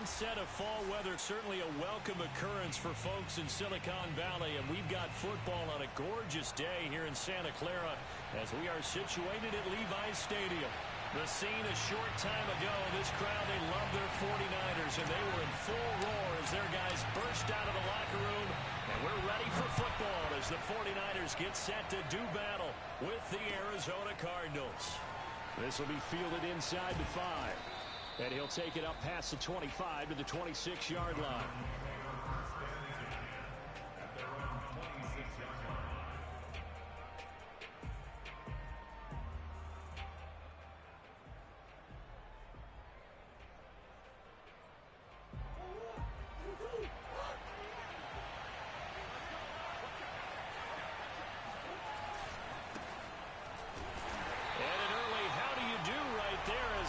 onset of fall weather, certainly a welcome occurrence for folks in Silicon Valley, and we've got football on a gorgeous day here in Santa Clara as we are situated at Levi's Stadium. The scene a short time ago, this crowd, they love their 49ers, and they were in full roar as their guys burst out of the locker room, and we're ready for football as the 49ers get set to do battle with the Arizona Cardinals. This will be fielded inside the 5. And he'll take it up past the 25 to the 26-yard line.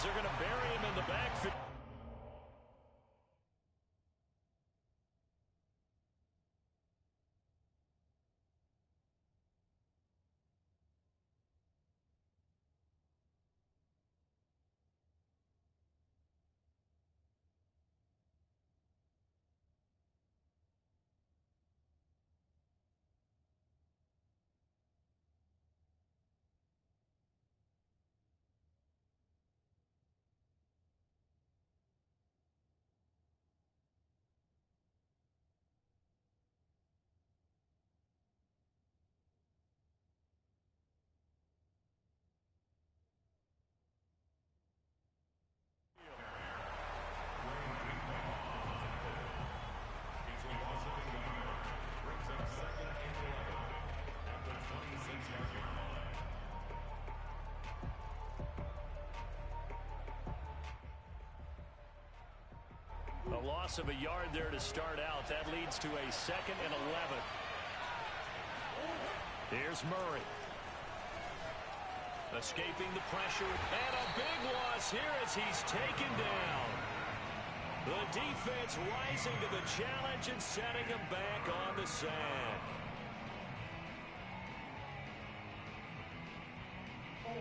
They're going to bury him in the backfield. A loss of a yard there to start out. That leads to a 2nd and 11. Here's Murray. Escaping the pressure. And a big loss here as he's taken down. The defense rising to the challenge and setting him back on the sack.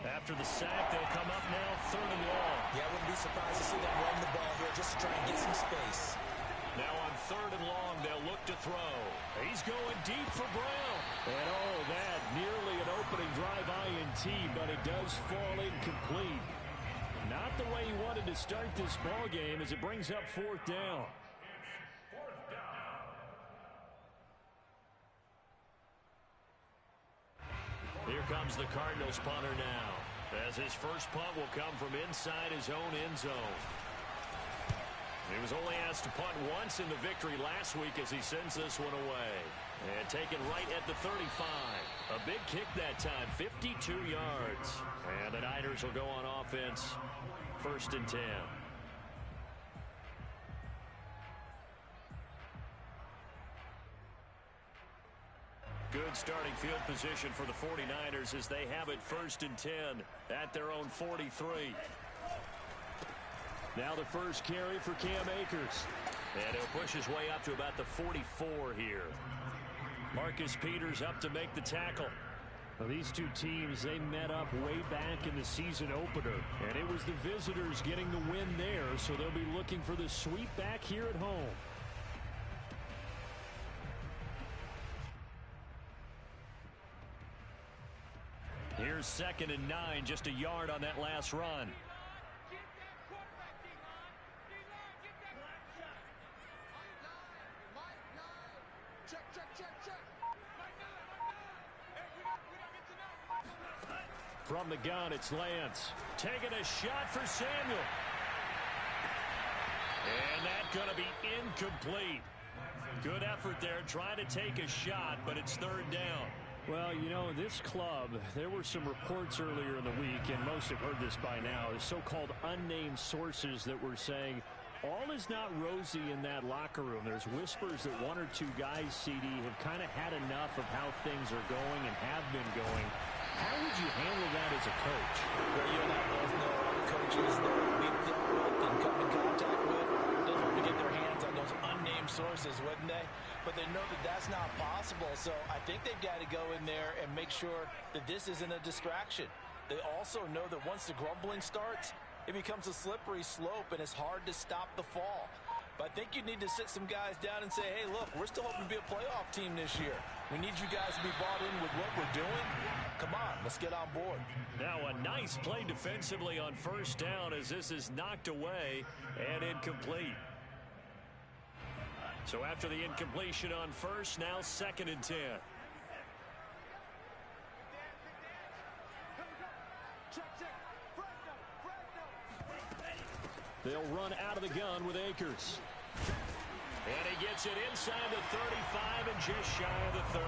After the sack, they'll come up now 3rd and long. Yeah, I wouldn't be surprised to see them run the ball here just to try and get some space. Now on 3rd and long, they'll look to throw. He's going deep for Brown. And oh, that nearly an opening drive INT, but it does fall incomplete. Not the way he wanted to start this ball game as it brings up 4th down. Here comes the Cardinals punter now, as his first punt will come from inside his own end zone. He was only asked to punt once in the victory last week as he sends this one away. And taken right at the 35. A big kick that time, 52 yards. And the Niners will go on offense, 1st and 10. Good starting field position for the 49ers as they have it 1st and 10 at their own 43. Now the first carry for Cam Akers. And he'll push his way up to about the 44 here. Marcus Peters up to make the tackle. Well, these two teams, they met up way back in the season opener. And it was the visitors getting the win there, so they'll be looking for the sweep back here at home. Here's 2nd and 9, just a yard on that last run. From the gun, it's Lance. Taking a shot for Samuel. And that's going to be incomplete. Good effort there, trying to take a shot, but it's 3rd down. Well, you know, this club, there were some reports earlier in the week, and most have heard this by now, the so-called unnamed sources that were saying all is not rosy in that locker room. There's whispers that 1 or 2 guys, CD, have kind of had enough of how things are going and have been going. How would you handle that as a coach? Well, you and I both know all the coaches that we've dealt with and come in contact with. They'd love to get their hands on those unnamed sources, wouldn't they? But they know that that's not possible, so I think they've got to go in there and make sure that this isn't a distraction. They also know that once the grumbling starts, it becomes a slippery slope, and it's hard to stop the fall. But I think you need to sit some guys down and say, hey, look, we're still hoping to be a playoff team this year. We need you guys to be bought in with what we're doing. Come on, let's get on board. Now a nice play defensively on first down as this is knocked away and incomplete. So after the incompletion on first, now 2nd and 10. They'll run out of the gun with Akers. And he gets it inside the 35 and just shy of the 30.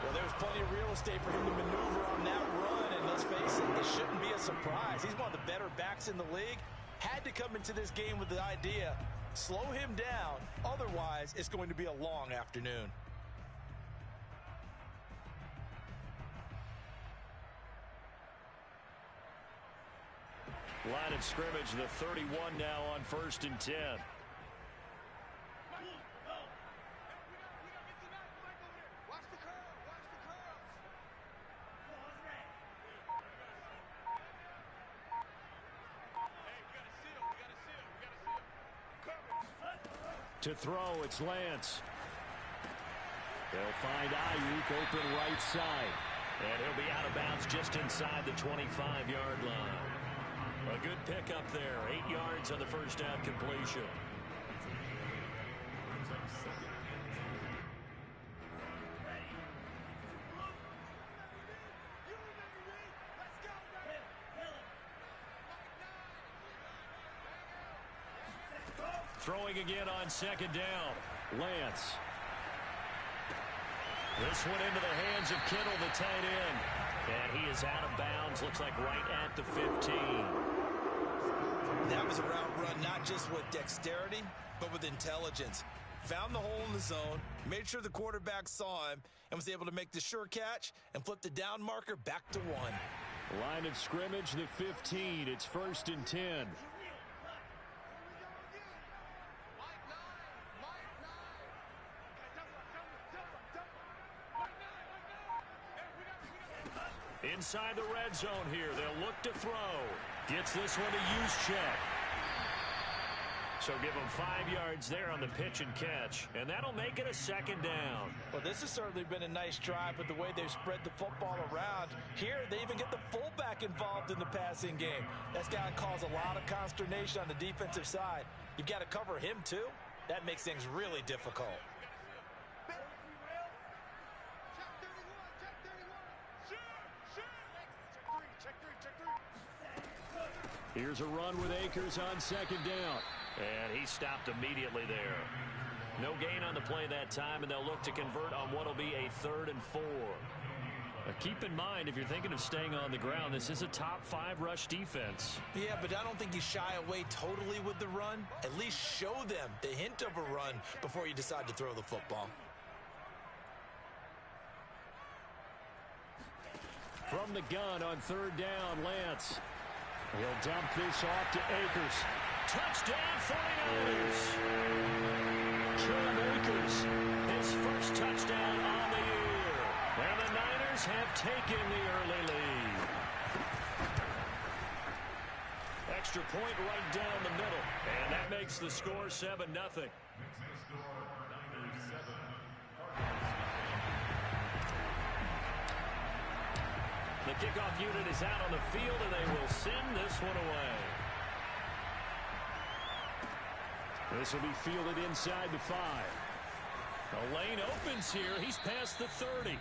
Well, there's plenty of real estate for him to maneuver on that run, and let's face it, this shouldn't be a surprise. He's one of the better backs in the league. Had to come into this game with the idea, slow him down, otherwise it's going to be a long afternoon. Line of scrimmage, the 31 now on 1st and 10. To throw, it's Lance. They'll find Ayuk open right side. And he'll be out of bounds just inside the 25-yard line. A good pickup there. 8 yards on the first down completion. Throwing again on 2nd down. Lance. This one into the hands of Kittle, the tight end. And he is out of bounds. Looks like right at the 15. That was a route run not just with dexterity, but with intelligence. Found the hole in the zone, made sure the quarterback saw him, and was able to make the sure catch and flip the down marker back to 1. Line of scrimmage, the 15. It's 1st and 10. Inside the red zone here. They'll look to throw. Gets this one to use check. So give him 5 yards there on the pitch and catch. And that'll make it a 2nd down. Well, this has certainly been a nice drive with the way they've spread the football around. Here, they even get the fullback involved in the passing game. That's got to cause a lot of consternation on the defensive side. You've got to cover him, too. That makes things really difficult. Here's a run with Akers on 2nd down. And he stopped immediately there. No gain on the play that time, and they'll look to convert on what will be a 3rd and 4. Now keep in mind, if you're thinking of staying on the ground, this is a top 5 rush defense. Yeah, but I don't think you shy away totally with the run. At least show them the hint of a run before you decide to throw the football. From the gun on 3rd down, Lance. He'll dump this off to Akers. Touchdown, 49ers! Cam Akers, his first touchdown on the year. And the Niners have taken the early lead. Extra point right down the middle. And that makes the score 7-0. The kickoff unit is out on the field, and they will send this one away. This will be fielded inside the 5. The lane opens here. He's past the 30.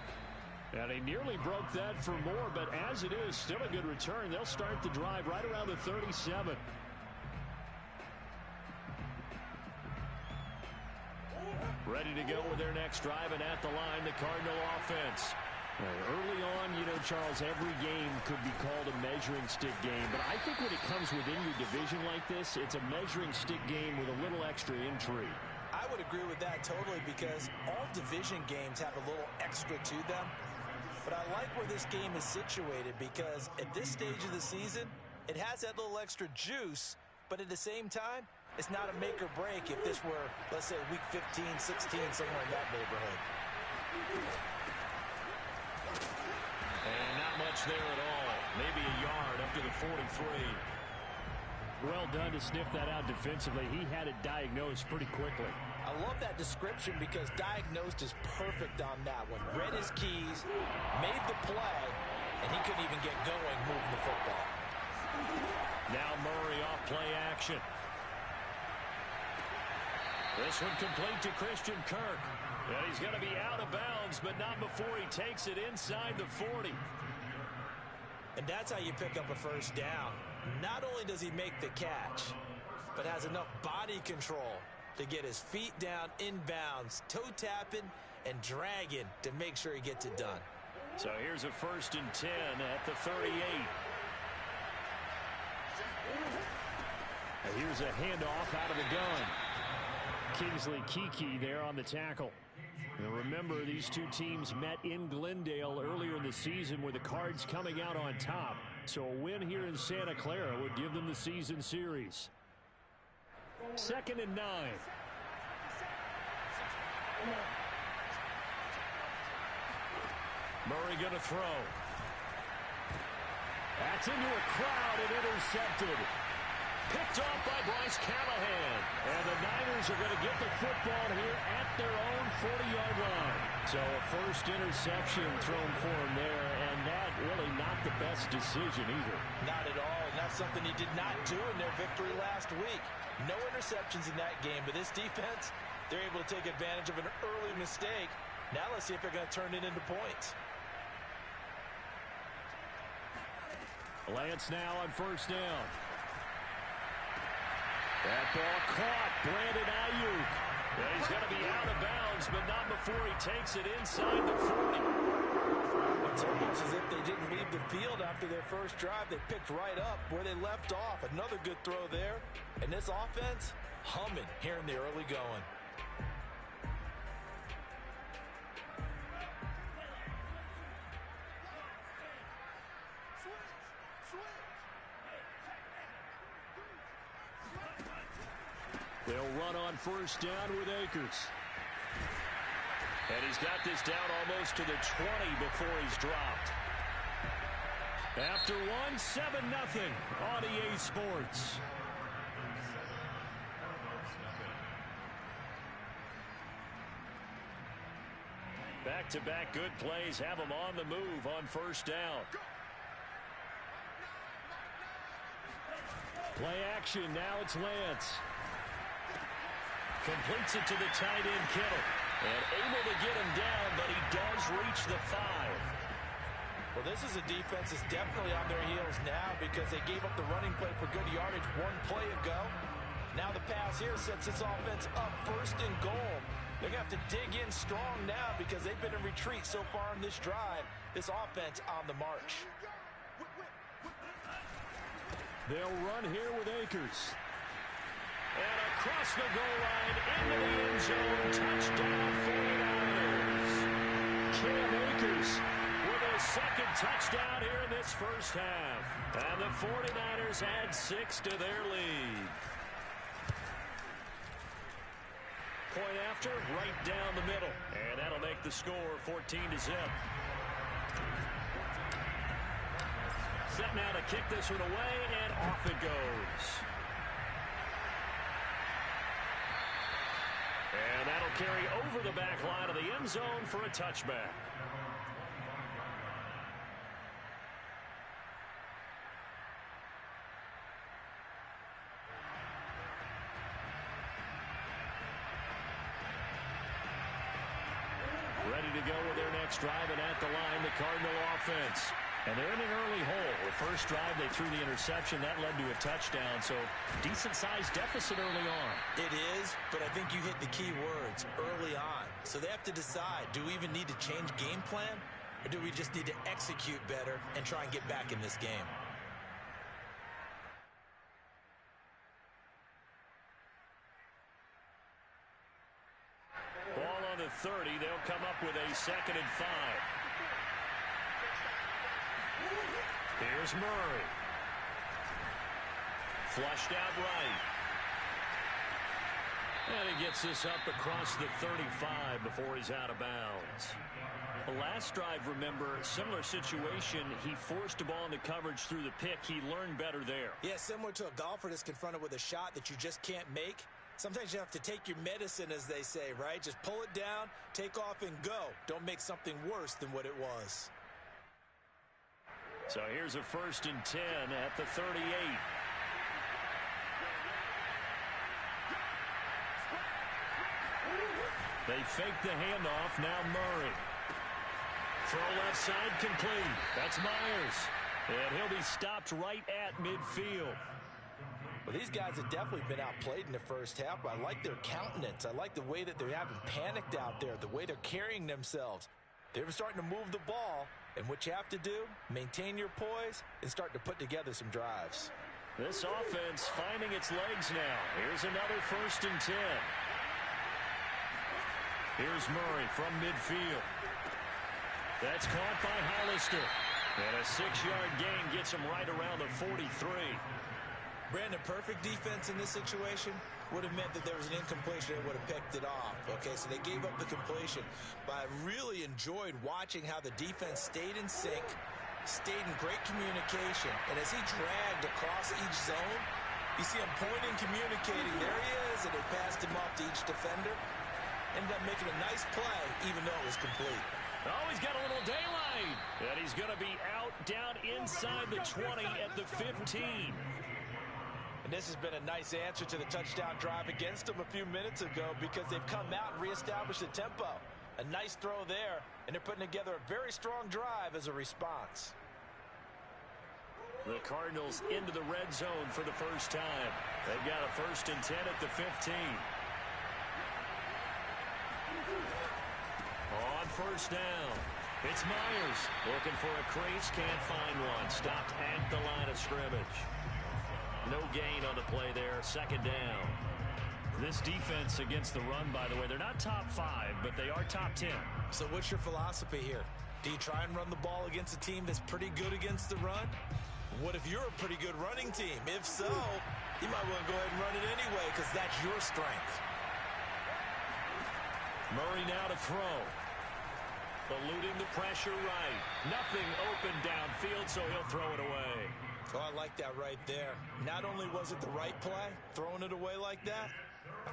And he nearly broke that for more, but as it is, still a good return. They'll start the drive right around the 37. Ready to go with their next drive, and at the line, the Cardinal offense. Early on, you know, Charles, every game could be called a measuring stick game. But I think when it comes within your division like this, it's a measuring stick game with a little extra intrigue. I would agree with that totally because all division games have a little extra to them. But I like where this game is situated because at this stage of the season, it has that little extra juice. But at the same time, it's not a make or break if this were, let's say, week 15, 16, somewhere in that neighborhood. And not much there at all. Maybe a yard up to the 43. Well done to sniff that out defensively. He had it diagnosed pretty quickly. I love that description because diagnosed is perfect on that one. Read his keys, made the play, and he couldn't even get going moving the football. Now Murray off play action. This one complete to Christian Kirk. And he's going to be out of bounds, but not before he takes it inside the 40. And that's how you pick up a first down. Not only does he make the catch, but has enough body control to get his feet down inbounds, toe tapping and dragging to make sure he gets it done. So here's a 1st and 10 at the 38. And here's a handoff out of the gun. Kingsley Kiki there on the tackle. And remember, these two teams met in Glendale earlier in the season with the Cards coming out on top. So a win here in Santa Clara would give them the season series. 2nd and 9. Murray going to throw. That's into a crowd and intercepted. Picked off by Bryce Callahan. And the Niners are going to get the football here at their own 40-yard line. So a first interception thrown for him there, and that really not the best decision either. Not at all, and that's something he did not do in their victory last week. No interceptions in that game, but this defense, they're able to take advantage of an early mistake. Now let's see if they're going to turn it into points. Lance now on 1st down. That ball caught. Brandon Ayuk. Yeah, he's going to be out of bounds, but not before he takes it inside the 40. It's almost as if they didn't leave the field after their first drive. They picked right up where they left off. Another good throw there. And this offense, humming here in the early going. They'll run on 1st down with Akers. And he's got this down almost to the 20 before he's dropped. After one, 7-0 on EA Sports. Back-to-back good plays have him on the move on 1st down. Play action, now it's Lance. Completes it to the tight end, Kittle. And able to get him down, but he does reach the 5. Well, this is a defense that's definitely on their heels now because they gave up the running play for good yardage one play ago. Now the pass here sets this offense up 1st and goal. They're going to have to dig in strong now because they've been in retreat so far in this drive. This offense on the march. They'll run here with Akers. And across the goal line, into the end zone, touchdown 49ers. Cam Akers with a 2nd touchdown here in this first half. And the 49ers add 6 to their lead. Point after, right down the middle. And that'll make the score 14-0. Set now to kick this one away, and off it goes. And that'll carry over the back line of the end zone for a touchback. Ready to go with their next drive, and at the line, the Cardinal offense. And they're in an early hole. The first drive, they threw the interception. That led to a touchdown, so decent-sized deficit early on. It is, but I think you hit the key words, early on. So they have to decide, do we even need to change game plan, or do we just need to execute better and try and get back in this game? Ball on the 30. They'll come up with a 2nd and 5. Here's Murray. Flushed out right. And he gets this up across the 35 before he's out of bounds. Last drive, remember, similar situation. He forced a ball into coverage through the pick. He learned better there. Yeah, similar to a golfer that's confronted with a shot that you just can't make. Sometimes you have to take your medicine, as they say, right? Just pull it down, take off, and go. Don't make something worse than what it was. So here's a 1st and 10 at the 38. They fake the handoff. Now Murray. Throw left side complete. That's Myers. And he'll be stopped right at midfield. Well, these guys have definitely been outplayed in the first half, but I like their countenance. I like the way that they haven't panicked out there, the way they're carrying themselves. They're starting to move the ball, and what you have to do, maintain your poise and start to put together some drives. This offense finding its legs now. Here's another 1st and 10. Here's Murray from midfield. That's caught by Hollister. And a 6-yard gain gets him right around the 43. Brandon, perfect defense in this situation would have meant that there was an incompletion. They would have picked it off. Okay, so they gave up the completion. But I really enjoyed watching how the defense stayed in sync, stayed in great communication. And as he dragged across each zone, you see him pointing, communicating. There he is, and they passed him off to each defender. Ended up making a nice play, even though it was complete. Oh, he's got a little daylight. And he's going to be out down inside the 20 at the 15. And this has been a nice answer to the touchdown drive against them a few minutes ago because they've come out and reestablished the tempo. A nice throw there, and they're putting together a very strong drive as a response. The Cardinals into the red zone for the first time. They've got a 1st and 10 at the 15. On 1st down, it's Myers looking for a crease, can't find one. Stopped at the line of scrimmage. No gain on the play there, 2nd down. This defense against the run, by the way, they're not top 5, but they are top 10. So what's your philosophy here? Do you try and run the ball against a team that's pretty good against the run? What if you're a pretty good running team? If so, you might want to go ahead and run it anyway because that's your strength. Murray now to throw. Eluding the pressure right. Nothing open downfield, so he'll throw it away. Oh, I like that right there. Not only was it the right play, throwing it away like that,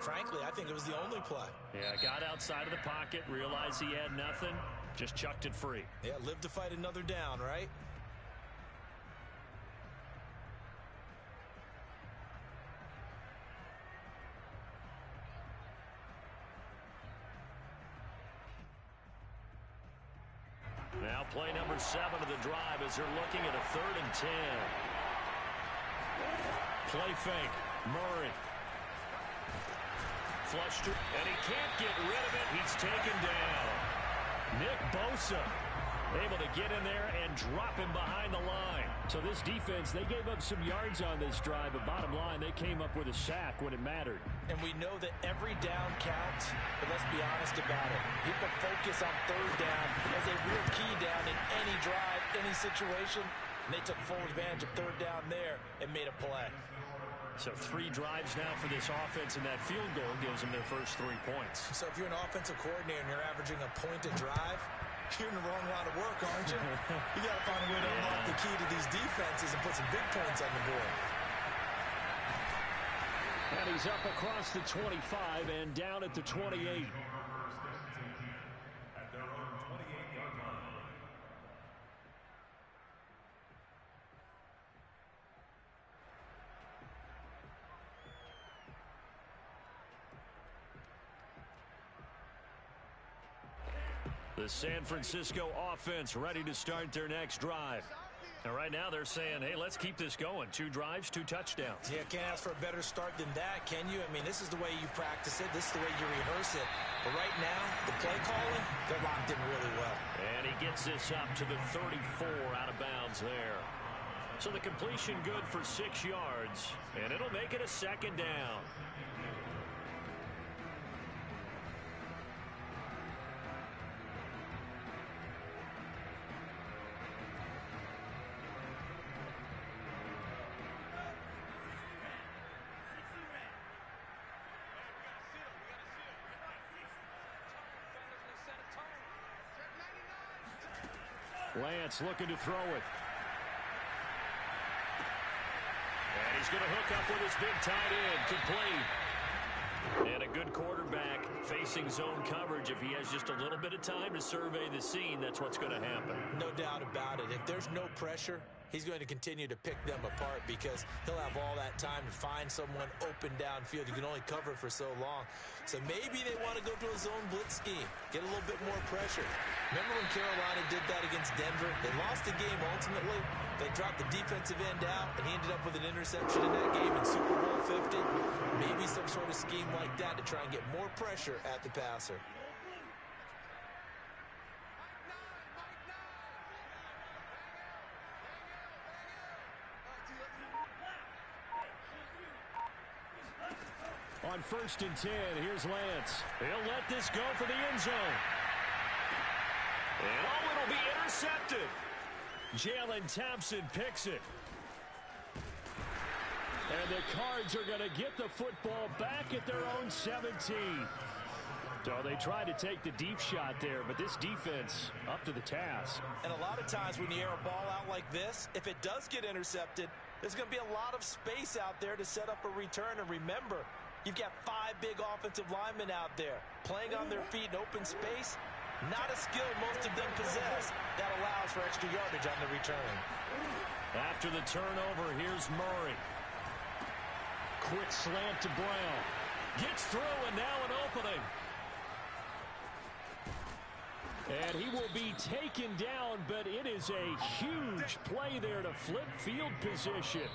frankly, I think it was the only play. Yeah, got outside of the pocket, realized he had nothing, just chucked it free. Yeah, live to fight another down, right? Now play number 7 of the drive as they're looking at a 3rd and 10. Play fake. Murray. Flushed it, and he can't get rid of it. He's taken down. Nick Bosa able to get in there and drop him behind the line. So this defense, they gave up some yards on this drive, but bottom line, they came up with a sack when it mattered. And we know that every down counts, but let's be honest about it. People focus on 3rd down as a real key down in any drive, any situation. And they took full advantage of 3rd down there and made a play. So 3 drives now for this offense, and that field goal gives them their first 3 points. So if you're an offensive coordinator and you're averaging a point a drive, you're in the wrong line of work, aren't you? You got to find a way to unlock the key to these defenses and put some big points on the board. And he's up across the 25 and down at the 28. The San Francisco offense ready to start their next drive. And right now they're saying, hey, let's keep this going. 2 drives, 2 touchdowns. Yeah, can't ask for a better start than that, can you? I mean, this is the way you practice it. This is the way you rehearse it. But right now, the play calling, they're locked in really well. And he gets this up to the 34 out of bounds there. So the completion good for 6 yards. And it'll make it a 2nd down. Lance looking to throw it. And he's going to hook up with his big tight end. Complete. And a good quarterback facing zone coverage. If he has just a little bit of time to survey the scene, that's what's going to happen. No doubt about it. If there's no pressure, he's going to continue to pick them apart because he'll have all that time to find someone open downfield. You can only cover for so long. So maybe they want to go to a zone blitz scheme, get a little bit more pressure. Remember when Carolina did that against Denver? They lost the game ultimately. They dropped the defensive end out, and he ended up with an interception in that game in Super Bowl 50. Maybe some sort of scheme like that to try and get more pressure at the passer. On 1st and 10, here's Lance. He'll let this go for the end zone. And oh, it'll be intercepted. Jalen Thompson picks it. And the Cards are going to get the football back at their own 17. So they tried to take the deep shot there, but this defense up to the task. And a lot of times when you air a ball out like this, if it does get intercepted, there's going to be a lot of space out there to set up a return. And remember, you've got 5 big offensive linemen out there playing on their feet in open space. Not a skill most of them possess that allows for extra yardage on the return. After the turnover, here's Murray. Quick slant to Brown. Gets through, and now an opening. And he will be taken down, but it is a huge play there to flip field position.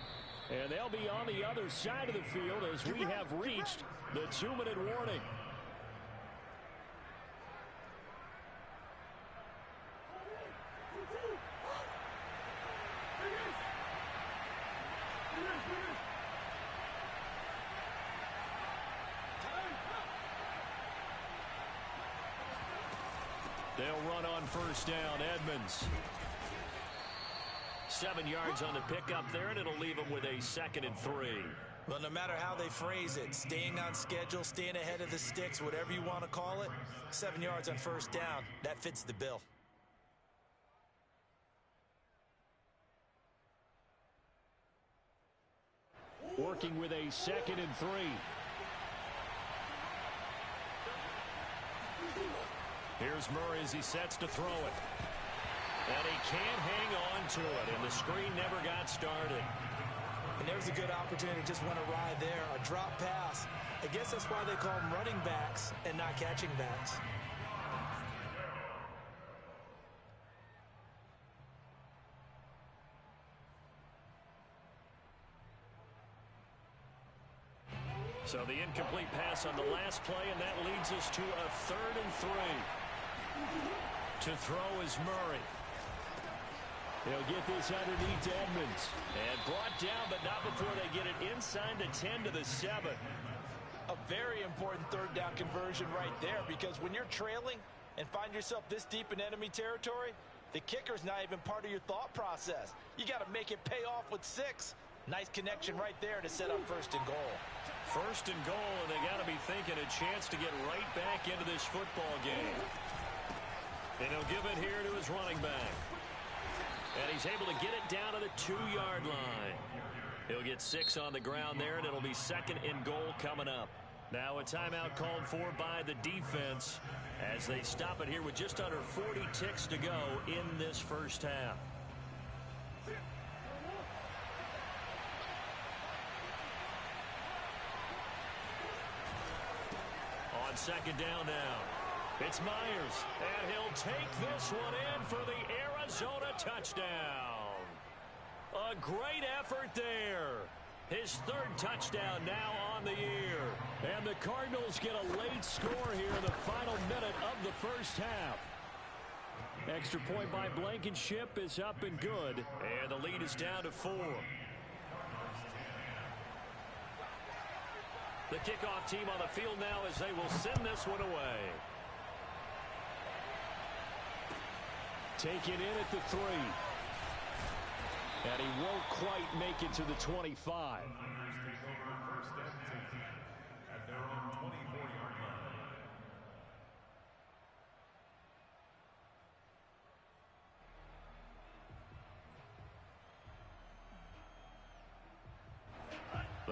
And they'll be on the other side of the field as we have reached the 2-minute warning. They'll run on 1st down. Edmonds. 7 yards on the pickup there, and it'll leave them with a 2nd and 3. Well, no matter how they phrase it, staying on schedule, staying ahead of the sticks, whatever you want to call it, 7 yards on 1st down, that fits the bill. Working with a 2nd and 3. Here's Murray as he sets to throw it. And he can't hang on to it, and the screen never got started. And there's a good opportunity to just want to ride there, a drop pass. I guess that's why they call them running backs and not catching backs. So the incomplete pass on the last play, and that leads us to a 3rd and 3. To throw is Murray. He'll get this underneath to Edmonds. And brought down, but not before they get it inside the 10 to the 7. A very important 3rd down conversion right there, because when you're trailing and find yourself this deep in enemy territory, the kicker's not even part of your thought process. You got to make it pay off with 6. Nice connection right there to set up 1st and goal. 1st and goal, and they got to be thinking a chance to get right back into this football game. And he'll give it here to his running back. And he's able to get it down to the 2-yard line. He'll get 6 on the ground there, and it'll be 2nd and goal coming up. Now a timeout called for by the defense as they stop it here with just under 40 ticks to go in this first half. On 2nd down now. It's Myers, and he'll take this one in for the Arizona touchdown. A great effort there. His 3rd touchdown now on the year. And the Cardinals get a late score here in the final minute of the first half. Extra point by Blankenship is up and good, and the lead is down to 4. The kickoff team on the field now as they will send this one away. Taken in at the 3. And he won't quite make it to the 25.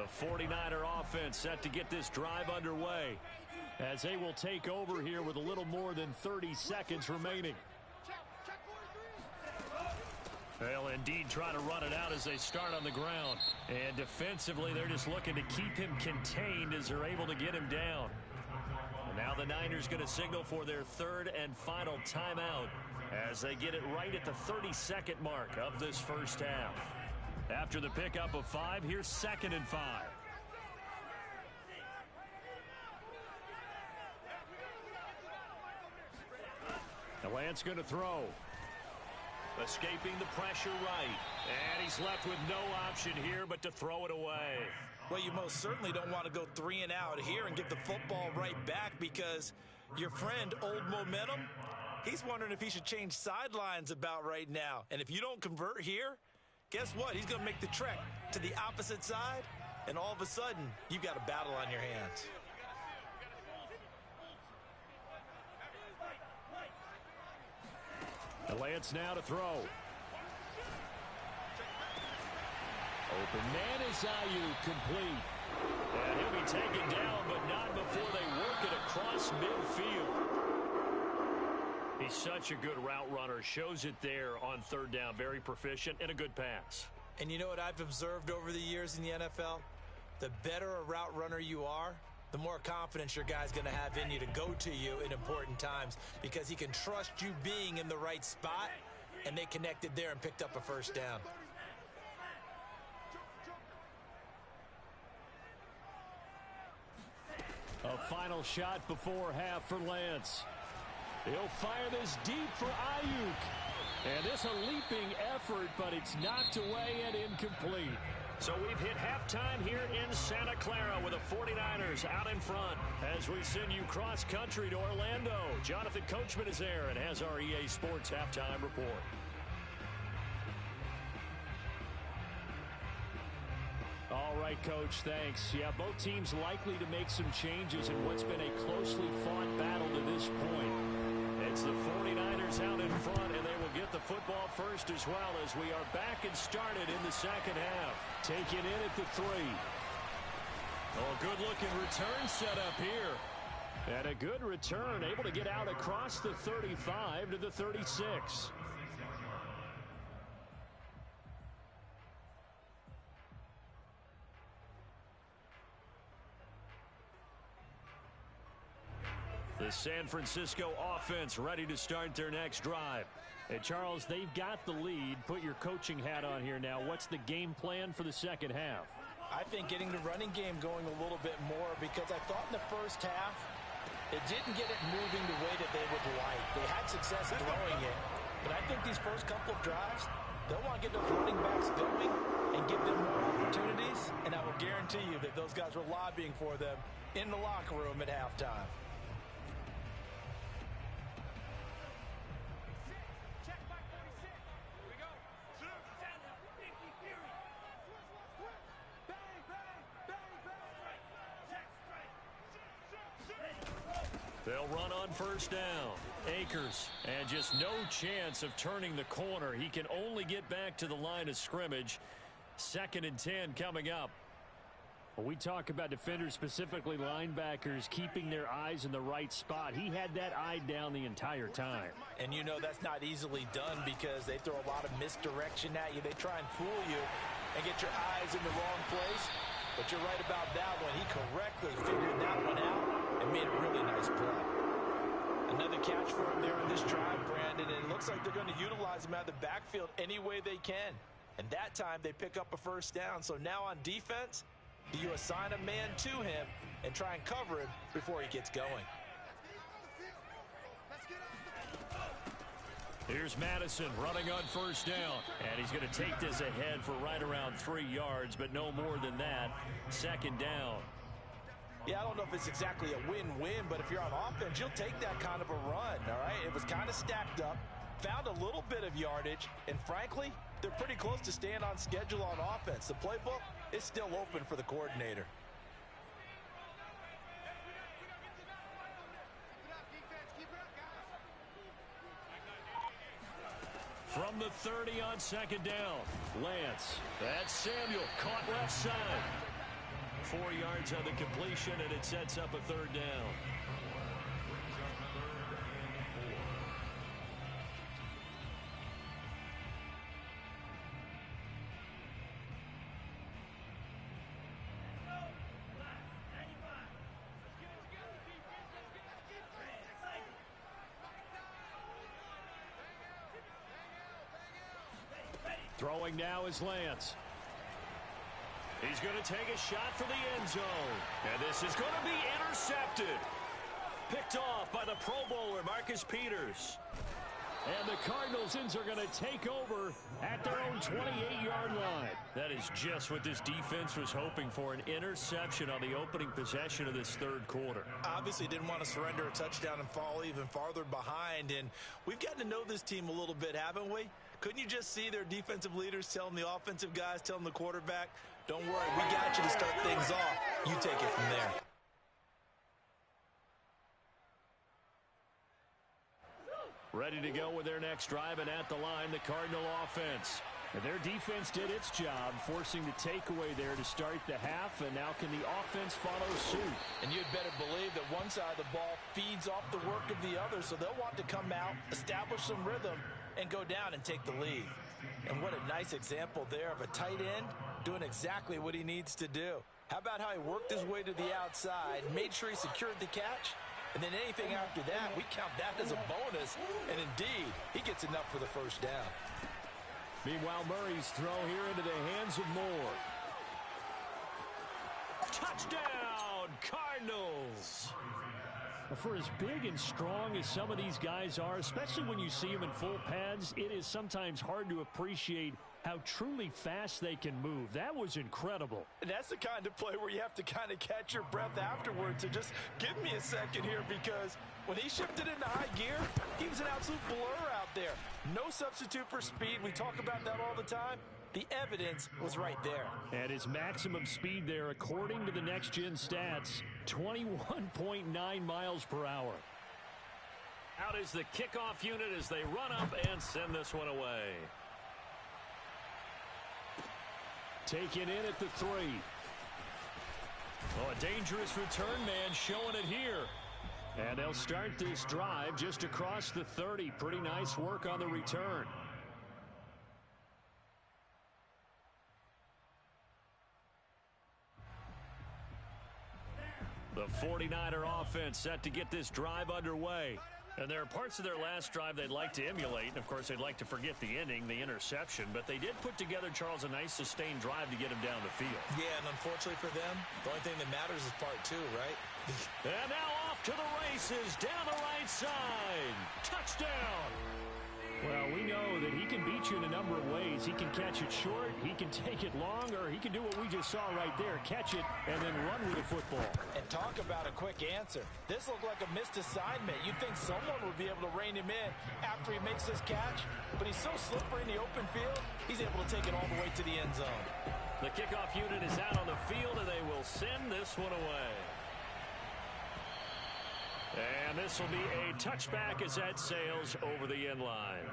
The 49er offense set to get this drive underway as they will take over here with a little more than 30 seconds remaining. They'll indeed try to run it out as they start on the ground. And defensively, they're just looking to keep him contained as they're able to get him down. And now the Niners going to signal for their third and final timeout as they get it right at the 32nd mark of this first half. After the pickup of 5, here's 2nd and 5. The Lance going to throw. Escaping the pressure right. And he's left with no option here but to throw it away. Well, you most certainly don't want to go 3 and out here and get the football right back because your friend, Old Momentum, he's wondering if he should change sidelines about right now. And if you don't convert here, guess what? He's going to make the trek to the opposite side, and all of a sudden, you've got a battle on your hands. The Lance now to throw. Open man is Ayuk, complete. And he'll be taken down, but not before they work it across midfield. He's such a good route runner. Shows it there on 3rd down. Very proficient and a good pass. And you know what I've observed over the years in the NFL? The better a route runner you are, the more confidence your guy's going to have in you to go to you in important times because he can trust you being in the right spot, and they connected there and picked up a 1st down. A final shot before half for Lance. He'll fire this deep for Ayuk. And this a leaping effort, but it's knocked away and incomplete. So we've hit halftime here in Santa Clara with the 49ers out in front as we send you cross-country to Orlando. Jonathan Coachman is there and has our EA Sports halftime report. All right, Coach, thanks. Yeah, both teams likely to make some changes in what's been a closely fought battle to this point. It's the 49ers out in front, and they will get the football first as well as we are back and started in the second half. Taken in at the 3. Oh, good-looking return set up here. And a good return, able to get out across the 35 to the 36. The San Francisco offense ready to start their next drive. And Charles, they've got the lead. Put your coaching hat on here now. What's the game plan for the second half? I think getting the running game going a little bit more because I thought in the first half it didn't get it moving the way that they would like. They had success throwing it. But I think these first couple of drives, they'll want to get those running backs going and give them more opportunities. And I will guarantee you that those guys were lobbying for them in the locker room at halftime. They'll run on 1st down. Akers, and just no chance of turning the corner. He can only get back to the line of scrimmage. 2nd and 10 coming up. When we talk about defenders, specifically linebackers, keeping their eyes in the right spot. He had that eye down the entire time. And you know that's not easily done because they throw a lot of misdirection at you. They try and fool you and get your eyes in the wrong place. But you're right about that one. He correctly figured that one out and made a really nice play. Another catch for him there on this drive, Brandon, and it looks like they're going to utilize him out of the backfield any way they can. And that time they pick up a 1st down. So now on defense, do you assign a man to him and try and cover him before he gets going? Here's Madison running on 1st down. And he's going to take this ahead for right around 3 yards, but no more than that. 2nd down. Yeah, I don't know if it's exactly a win-win, but if you're on offense, you'll take that kind of a run, all right? It was kind of stacked up, found a little bit of yardage, and frankly, they're pretty close to staying on schedule on offense. The playbook is still open for the coordinator. From the 30 on 2nd down. Lance. That's Samuel. Caught left side. 4 yards on the completion, and it sets up a third down. Throwing now is Lance. He's going to take a shot for the end zone. And this is going to be intercepted. Picked off by the Pro Bowler, Marcus Peters. And the Cardinals are going to take over at their own 28-yard line. That is just what this defense was hoping for, an interception on the opening possession of this third quarter. Obviously didn't want to surrender a touchdown and fall even farther behind. And we've gotten to know this team a little bit, haven't we? Couldn't you just see their defensive leaders telling the offensive guys, telling the quarterback, don't worry, we got you to start things off. You take it from there. Ready to go with their next drive, and at the line, the Cardinal offense. And their defense did its job, forcing the takeaway there to start the half, and now can the offense follow suit? And you'd better believe that one side of the ball feeds off the work of the other, so they'll want to come out, establish some rhythm, and go down and take the lead. And what a nice example there of a tight end doing exactly what he needs to do. How about how he worked his way to the outside, made sure he secured the catch, and then anything after that, we count that as a bonus. And indeed, he gets enough for the first down. Meanwhile, Murray's throw here into the hands of Moore. Touchdown, Cardinals! For as big and strong as some of these guys are, especially when you see them in full pads, it is sometimes hard to appreciate how truly fast they can move. That was incredible. And that's the kind of play where you have to kind of catch your breath afterwards. So just give me a second here, because when he shifted into high gear, he was an absolute blur out there. No substitute for speed. We talk about that all the time. The evidence was right there. And his maximum speed there, according to the next-gen stats, 21.9 miles per hour. Out is the kickoff unit as they run up and send this one away. Taken in at the 3. Oh, a dangerous return man showing it here. And they'll start this drive just across the 30. Pretty nice work on the return. The 49er offense set to get this drive underway. And there are parts of their last drive they'd like to emulate. And, of course, they'd like to forget the ending, the interception. But they did put together, Charles, a nice sustained drive to get him down the field. Yeah, and unfortunately for them, the only thing that matters is part 2, right? And now off to the races, down the right side. Touchdown! Well, we know that he can beat you in a number of ways. He can catch it short, he can take it long, or he can do what we just saw right there, catch it and then run with the football. And talk about a quick answer. This looked like a missed assignment. You'd think someone would be able to rein him in after he makes this catch, but he's so slippery in the open field, he's able to take it all the way to the end zone. The kickoff unit is out on the field, and they will send this one away. And this will be a touchback as that sails over the end line.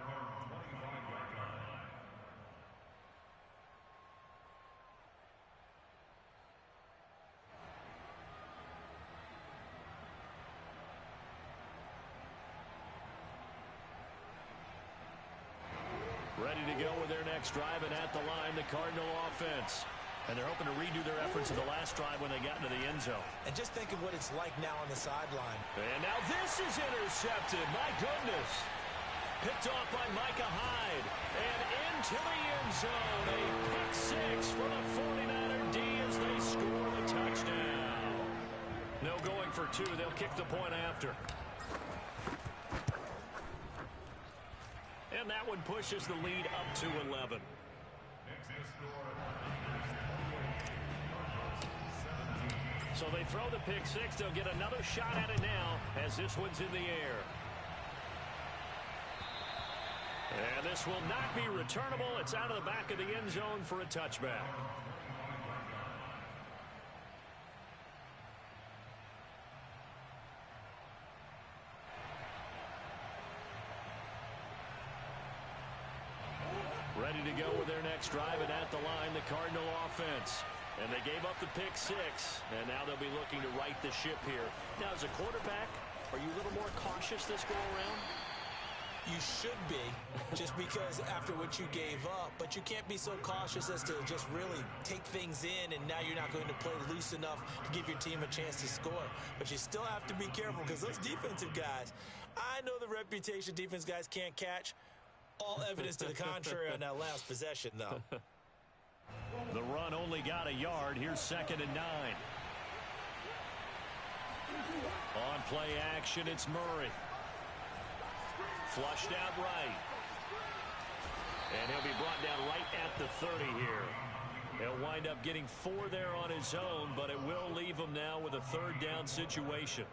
Ready to go with their next drive, and at the line, the Cardinal offense. And they're hoping to redo their efforts of the last drive when they got into the end zone. And just think of what it's like now on the sideline. And now this is intercepted. My goodness. Picked off by Micah Hyde. And into the end zone. A pick 6 for the 49er D as they score the touchdown. No going for 2. They'll kick the point after. And that one pushes the lead up to 11. So they throw the pick 6. They'll get another shot at it now as this one's in the air. And this will not be returnable. It's out of the back of the end zone for a touchback. Ready to go with their next drive, and at the line, the Cardinal offense. And they gave up the pick 6, and now they'll be looking to right the ship here. Now, as a quarterback, are you a little more cautious this go-around? You should be, just because after what you gave up, but you can't be so cautious as to just really take things in, and now you're not going to play loose enough to give your team a chance to score. But you still have to be careful, because those defensive guys, I know the reputation defense guys can't catch. All evidence to the contrary on that last possession, though. The run only got a yard. Here's 2nd and 9. On play action, it's Murray. Flushed out right. And he'll be brought down right at the 30 here. He'll wind up getting 4 there on his own, but it will leave him now with a 3rd down situation.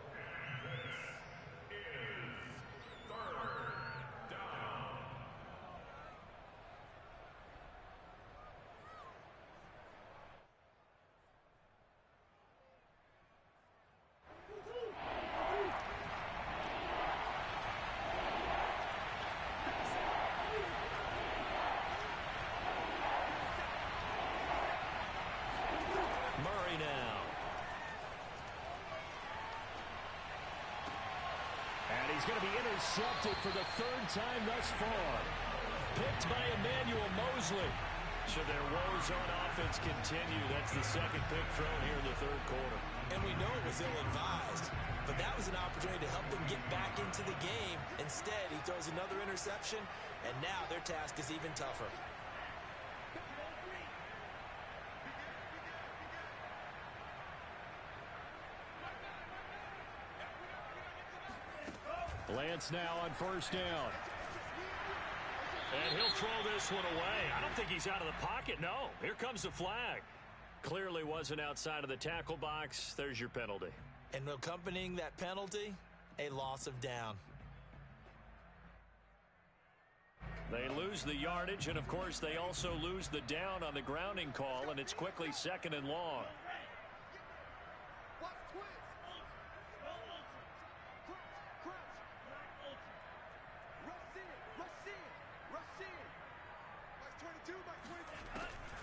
He's going to be intercepted for the 3rd time thus far. Picked by Emmanuel Mosley. Should their woes on offense continue, that's the 2nd pick thrown here in the 3rd quarter. And we know it was ill-advised, but that was an opportunity to help them get back into the game. Instead, he throws another interception, and now their task is even tougher. Lance now on 1st down. And he'll throw this one away. I don't think he's out of the pocket. No, here comes the flag. Clearly wasn't outside of the tackle box. There's your penalty. And accompanying that penalty, a loss of down. They lose the yardage, and of course they also lose the down on the grounding call, and it's quickly 2nd and long.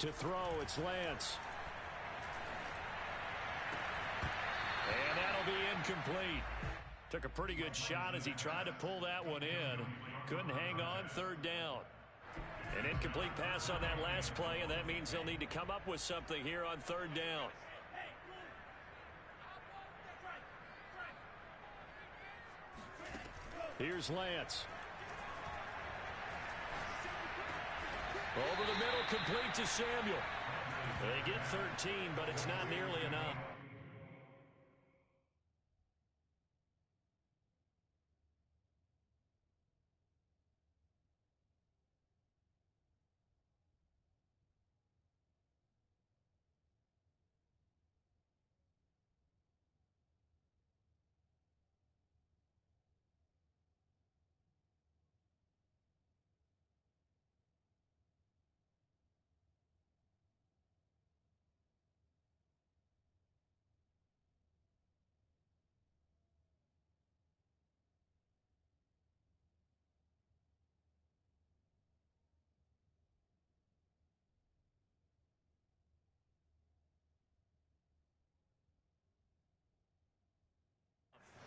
To throw, it's Lance. And that'll be incomplete. Took a pretty good shot as he tried to pull that one in. Couldn't hang on, 3rd down. An incomplete pass on that last play, and that means they'll need to come up with something here on 3rd down. Here's Lance. Over the middle, complete to Samuel. They get 13, but it's not nearly enough.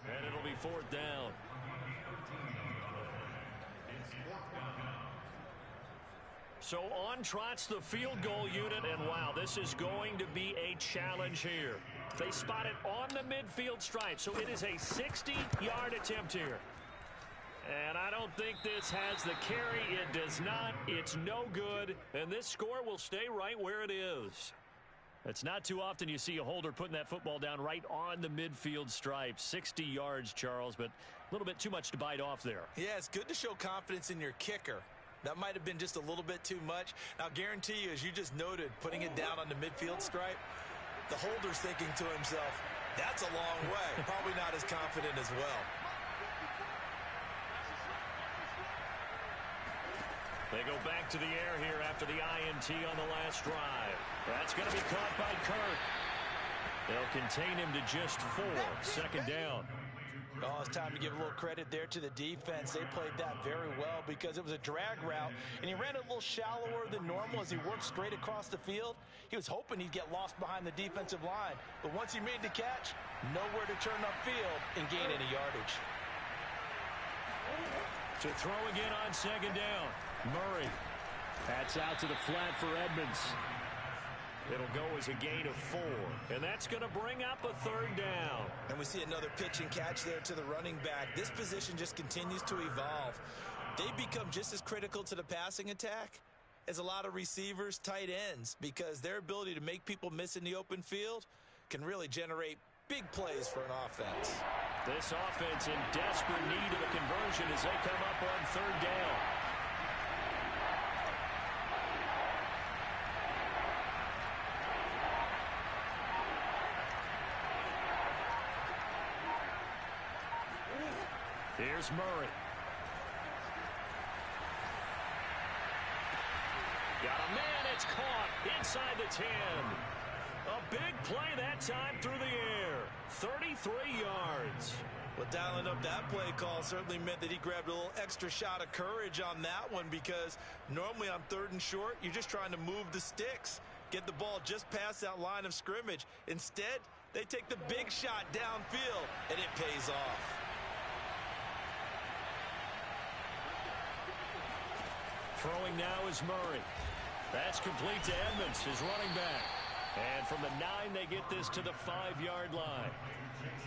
And it'll be 4th down. So on trots the field goal unit, and wow, this is going to be a challenge here. They spot it on the midfield stripe, so it is a 60-yard attempt here. And I don't think this has the carry. It does not. It's no good, and this score will stay right where it is. It's not too often you see a holder putting that football down right on the midfield stripe. 60 yards, Charles, but a little bit too much to bite off there. Yeah, it's good to show confidence in your kicker. That might have been just a little bit too much. Now, guarantee you, as you just noted, putting it down on the midfield stripe, the holder's thinking to himself, that's a long way. Probably not as confident as well. They go back to the air here after the INT on the last drive. That's going to be caught by Kirk. They'll contain him to just 4. 2nd down. Oh, it's time to give a little credit there to the defense. They played that very well because it was a drag route, and he ran a little shallower than normal as he worked straight across the field. He was hoping he'd get lost behind the defensive line, but once he made the catch, nowhere to turn upfield and gain any yardage. To throw again on second down. Murray. That's out to the flat for Edmonds. It'll go as a gain of 4, and that's going to bring up a third down. And we see another pitch and catch there to the running back. This position just continues to evolve. They become just as critical to the passing attack as a lot of receivers, tight ends, because their ability to make people miss in the open field can really generate big plays for an offense. This offense in desperate need of a conversion as they come up on third down. Here's Murray. Got a man, it's caught inside the 10. A big play that time through the air. 33 yards. Well, dialing up that play call certainly meant that he grabbed a little extra shot of courage on that one, because normally on 3rd and short, you're just trying to move the sticks, get the ball just past that line of scrimmage. Instead, they take the big shot downfield, and it pays off. Throwing now is Murray. That's complete to Edmonds, his running back. And from the 9, they get this to the 5-yard line.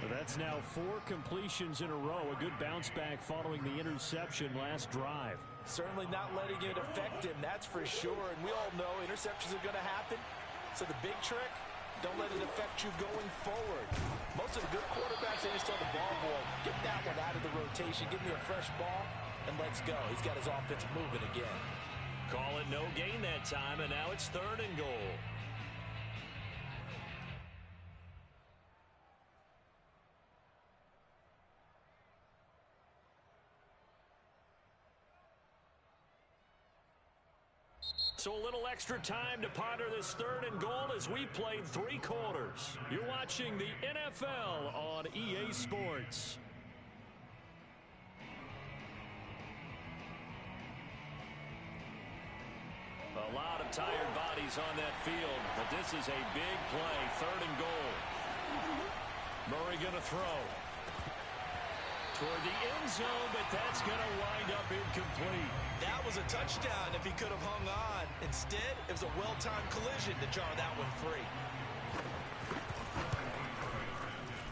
So that's now 4 completions in a row. A good bounce back following the interception last drive. Certainly not letting it affect him, that's for sure. And we all know interceptions are going to happen. So the big trick, don't let it affect you going forward. Most of the good quarterbacks, they just tell the ball boy, get that one out of the rotation, give me a fresh ball, and let's go. He's got his offense moving again. Call it no gain that time, and now it's 3rd and goal. So a little extra time to ponder this 3rd and goal as we played 3 quarters. You're watching the NFL on EA Sports. A lot of tired bodies on that field, but this is a big play, 3rd and goal. Murray going to throw. Toward the end zone, but that's going to wind up incomplete. That was a touchdown if he could have hung on. Instead, it was a well-timed collision to jar that one free.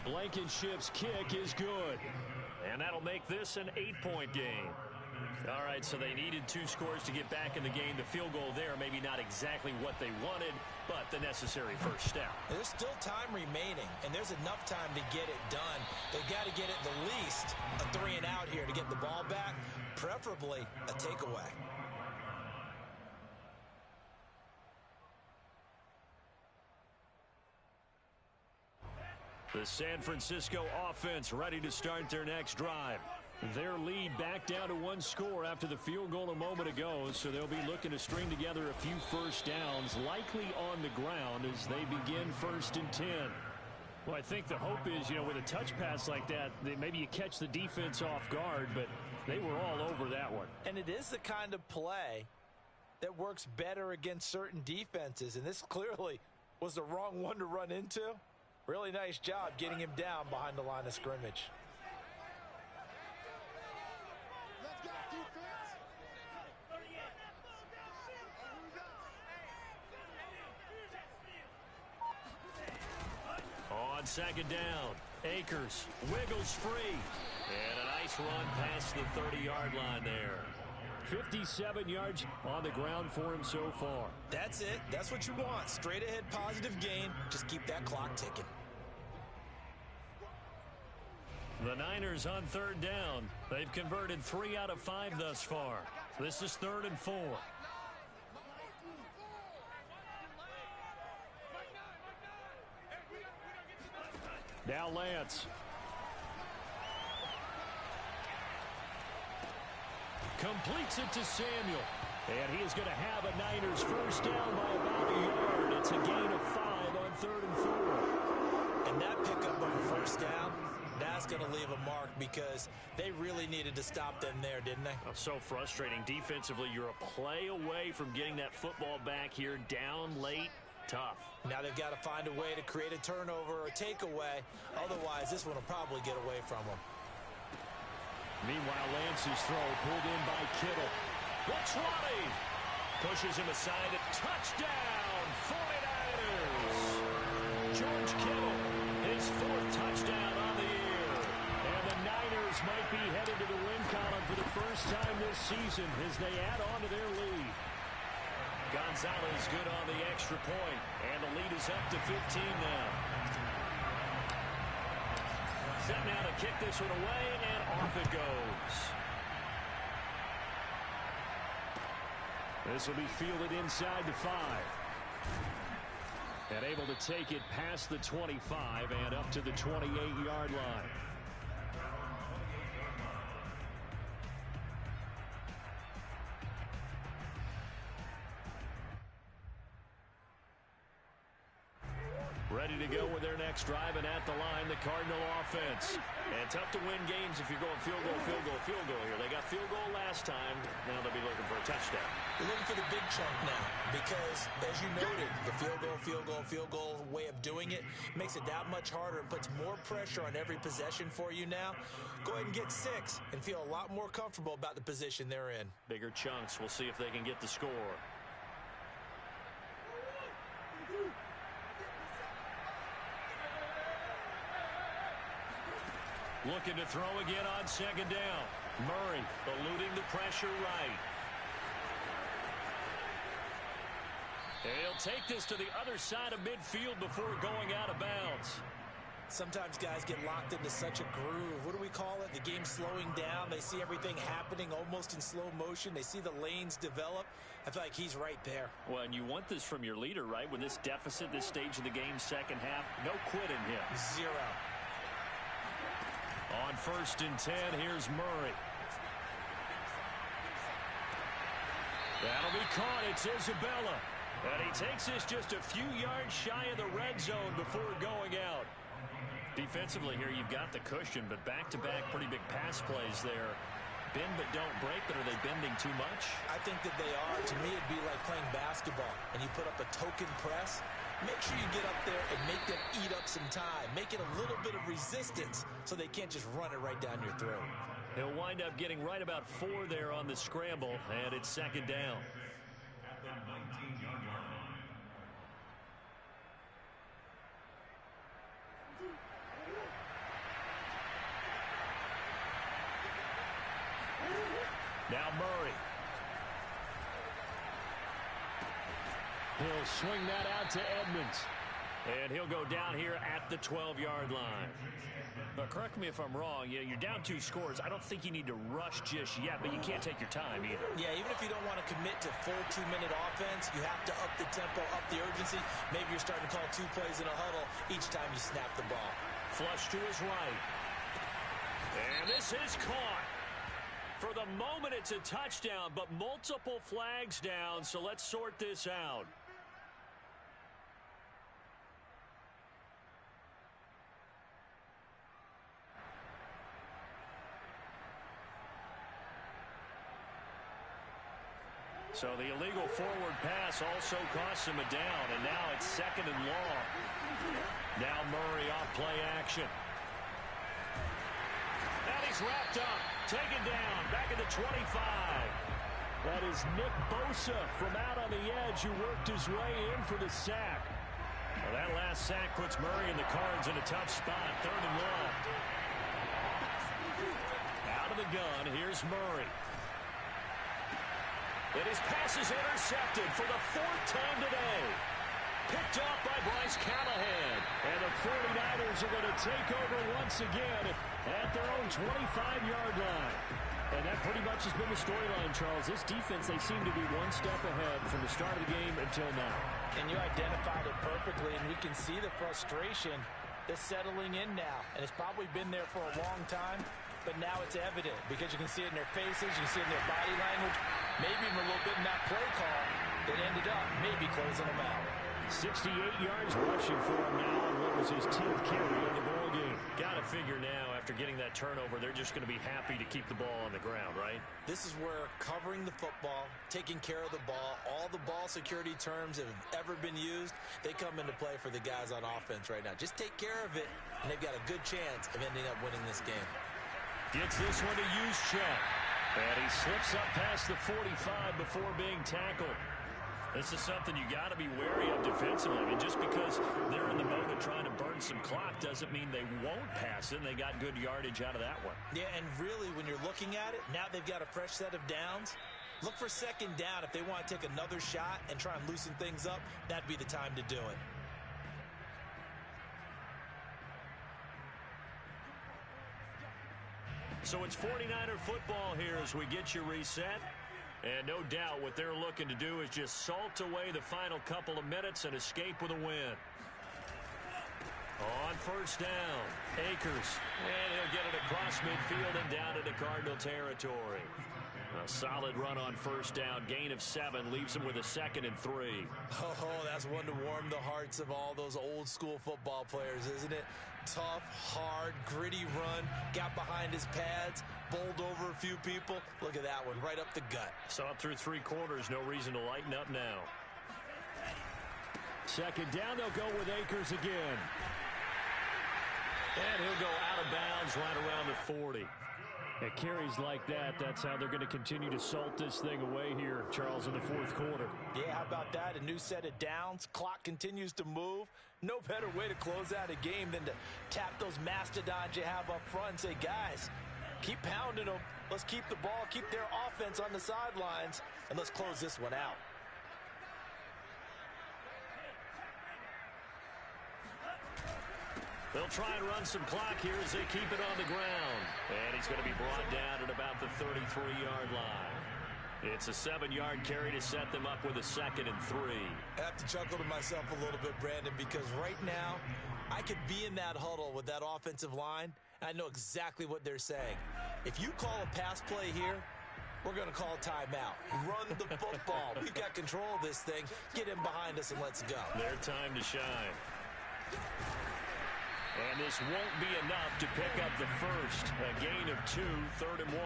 Blankenship's kick is good. And that'll make this an 8-point game. All right, so they needed 2 scores to get back in the game. The field goal there, maybe not exactly what they wanted, but the necessary first step. There's still time remaining, and there's enough time to get it done. They've got to get at the least a 3 and out here to get the ball back, preferably a takeaway. The San Francisco offense ready to start their next drive. Their lead back down to 1 score after the field goal a moment ago, so they'll be looking to string together a few first downs, likely on the ground as they begin 1st and 10. Well, I think the hope is, with a touch pass like that, maybe you catch the defense off guard, but they were all over that one. And it is the kind of play that works better against certain defenses, and this clearly was the wrong one to run into. Really nice job getting him down behind the line of scrimmage. On 2nd down, Akers wiggles free. And a nice run past the 30-yard line there. 57 yards on the ground for him so far. That's it. That's what you want. Straight ahead positive gain. Just keep that clock ticking. The Niners on 3rd down. They've converted 3 out of 5 thus far. This is 3rd and 4. Now Lance. Completes it to Samuel. And he is going to have a Niners first down by about a yard. It's a gain of 5 on 3rd and 4. And that pickup on 1st down, That's going to leave a mark because they really needed to stop them there, didn't they? Oh, so frustrating. Defensively, you're a play away from getting that football back here, down late. Tough. Now they've got to find a way to create a turnover or takeaway. Otherwise, this one will probably get away from them. Meanwhile, Lance's throw pulled in by Kittle. The 20. Pushes him aside. A touchdown, 49ers. George Kittle, his 4th touchdown on the year. And the Niners might be headed to the win column for the first time this season as they add on to their lead. Gonzalez good on the extra point, and the lead is up to 15 now. Set now to kick this one away, and off it goes. This will be fielded inside the 5. And able to take it past the 25 and up to the 28-yard line. Ready to go with their next drive, and at the line, the Cardinal offense. And tough to win games if you're going field goal, field goal, field goal here. They got field goal last time. Now they'll be looking for a touchdown. They're looking for the big chunk now because, as you noted, the field goal way of doing it makes it that much harder and puts more pressure on every possession for you now. Go ahead and get 6 and feel a lot more comfortable about the position they're in. Bigger chunks. We'll see if they can get the score. Looking to throw again on 2nd down. Murray eluding the pressure right. He'll take this to the other side of midfield before going out of bounds. Sometimes guys get locked into such a groove. What do we call it? The game's slowing down. They see everything happening almost in slow motion. They see the lanes develop. I feel like he's right there. Well, and you want this from your leader, right? With this deficit, this stage of the game, second half, no quit in him. 0. On 1st and 10, here's Murray. That'll be caught. It's Isabella. And he takes this just a few yards shy of the red zone before going out. Defensively here, you've got the cushion, but back-to-back pretty big pass plays there. Bend but don't break, but are they bending too much? I think that they are. To me, it'd be like playing basketball, and you put up a token press. Make sure you get up there and make them eat up some time. Make it a little bit of resistance so they can't just run it right down your throat. He'll wind up getting right about 4 there on the scramble, and it's 2nd down. Now Murray. He'll swing that out to Edmonds. And he'll go down here at the 12-yard line. But correct me if I'm wrong, you're down 2 scores. I don't think you need to rush just yet, but you can't take your time either. Yeah, even if you don't want to commit to full 2-minute offense, you have to up the tempo, up the urgency. Maybe you're starting to call 2 plays in a huddle each time you snap the ball. Flush to his right. And this is caught. For the moment, it's a touchdown, but multiple flags down, so let's sort this out. So the illegal forward pass also costs him a down, and now it's 2nd and long. Now Murray off play action. And he's wrapped up, taken down, back at the 25. That is Nick Bosa from out on the edge who worked his way in for the sack. Well, that last sack puts Murray and the Cards in a tough spot, 3rd and long. Out of the gun, here's Murray. And his pass is intercepted for the 4th time today. Picked off by Bryce Callahan. And the 49ers are going to take over once again at their own 25-yard line. And that pretty much has been the storyline, Charles. This defense, they seem to be one step ahead from the start of the game until now. And you identified it perfectly, and we can see the frustration that's settling in now. And it's probably been there for a long time, but now it's evident because you can see it in their faces, you can see it in their body language, maybe even a little bit in that play call that ended up maybe closing them out. 68 yards rushing for him now on what was his 10th carry of the ball game. Got to figure now, after getting that turnover, they're just going to be happy to keep the ball on the ground, right? This is where covering the football, taking care of the ball, all the ball security terms that have ever been used, they come into play for the guys on offense right now. Just take care of it, and they've got a good chance of ending up winning this game. Gets this one to use check. And he slips up past the 45 before being tackled. This is something you got to be wary of defensively. I mean, just because they're in the mode of trying to burn some clock doesn't mean they won't pass it. And they got good yardage out of that one. Yeah, and really, when you're looking at it, now they've got a fresh set of downs. Look for second down. If they want to take another shot and try and loosen things up, that'd be the time to do it. So it's 49er football here as we get you reset. And no doubt what they're looking to do is just salt away the final couple of minutes and escape with a win. On first down, Akers. And he'll get it across midfield and down into Cardinal territory. A solid run on first down. Gain of 7 leaves him with a 2nd and 3. Oh, that's one to warm the hearts of all those old school football players, isn't it? Tough, hard, gritty run. Got behind his pads. Bowled over a few people. Look at that one, right up the gut. Saw it through 3 quarters. No reason to lighten up now. Second down, they'll go with Akers again. And he'll go out of bounds right around the 40. At carries like that, that's how they're going to continue to salt this thing away here, Charles, in the 4th quarter. Yeah, how about that? A new set of downs. Clock continues to move. No better way to close out a game than to tap those mastodons you have up front and say, guys, keep pounding them. Let's keep the ball, keep their offense on the sidelines, and let's close this one out. They'll try and run some clock here as they keep it on the ground. And he's going to be brought down at about the 33-yard line. It's a 7-yard carry to set them up with a 2nd and 3. I have to chuckle to myself a little bit, Brandon, because right now I could be in that huddle with that offensive line, and I know exactly what they're saying. If you call a pass play here, we're going to call a timeout. Run the football. We've got control of this thing. Get in behind us and let's go. Their time to shine. And this won't be enough to pick up the first. A gain of 2, 3rd and 1.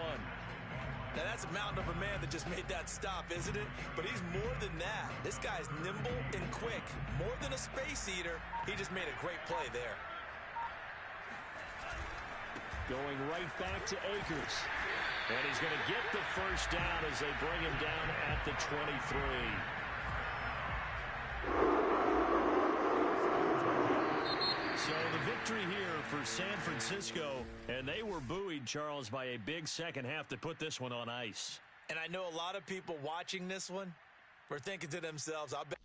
Now, that's a mountain of a man that just made that stop, isn't it? But he's more than that. This guy's nimble and quick. More than a space eater. He just made a great play there. Going right back to Akers. And he's going to get the first down as they bring him down at the 23. So the victory here for San Francisco, and they were buoyed, Charles, by a big second half to put this one on ice. And I know a lot of people watching this one were thinking to themselves, I bet